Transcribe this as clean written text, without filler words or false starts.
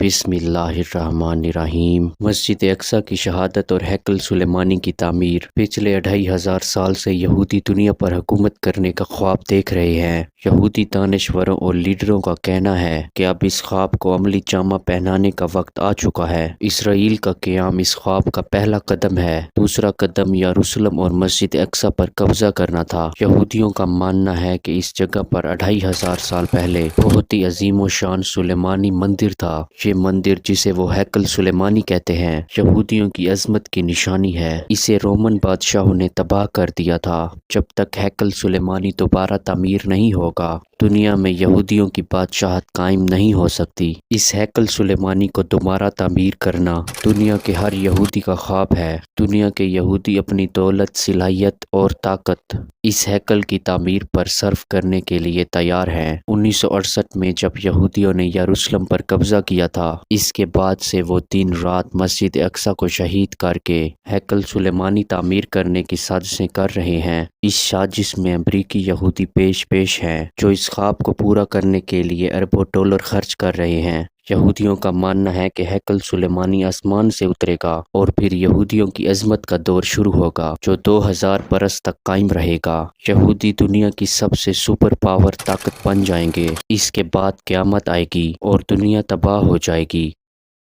بسم اللہ الرحمن الرحیم۔ مسجد اقصی کی شہادت اور ہیکل سلیمانی کی تعمیر۔ پچھلے 2500 سال سے یہودی دنیا پر حکومت کرنے کا خواب دیکھ رہے ہیں۔ یہودی دانشوروں اور لیڈروں کا کہنا ہے کہ اب اس خواب کو عملی جامہ پہنانے کا وقت آ چکا ہے۔ اسرائیل کا قیام اس خواب کا پہلا قدم ہے۔ دوسرا قدم یروشلم اور مسجد اقصی پر قبضہ کرنا تھا۔ یہودیوں کا ماننا ہے کہ اس جگہ پر 2500 سال پہلے بہت ہی عظیم و شان سلیمانی مندر تھا۔ یہ مندر جسے وہ ہیکل سلیمانی کہتے ہیں، یہودیوں کی عظمت کی نشانی ہے۔ اسے رومن بادشاہوں نے تباہ کر دیا تھا۔ جب تک ہیکل سلیمانی دوبارہ تعمیر نہیں ہوگا، دنیا میں یہودیوں کی بادشاہت قائم نہیں ہو سکتی۔ اس ہیکل سلیمانی کو دوبارہ تعمیر کرنا دنیا کے ہر یہودی کا خواب ہے۔ دنیا کے یہودی اپنی دولت، صلاحیت اور طاقت اس ہیکل کی تعمیر پر صرف کرنے کے لیے تیار ہیں۔ 1968 میں جب یہودیوں نے یروشلم پر قبضہ کیا تھا، اس کے بعد سے وہ دن رات مسجد اقصی کو شہید کر کے ہیکل سلیمانی تعمیر کرنے کی سازشیں کر رہے ہیں۔ اس سازش میں امریکی یہودی پیش ہیں، جو اس خواب کو پورا کرنے کے لیے اربوں ڈالر خرچ کر رہے ہیں۔ یہودیوں کا ماننا ہے کہ ہیکل سلیمانی آسمان سے اترے گا اور پھر یہودیوں کی عظمت کا دور شروع ہوگا، جو 2000 برس تک قائم رہے گا۔ یہودی دنیا کی سب سے سپر پاور طاقت بن جائیں گے۔ اس کے بعد قیامت آئے گی اور دنیا تباہ ہو جائے گی۔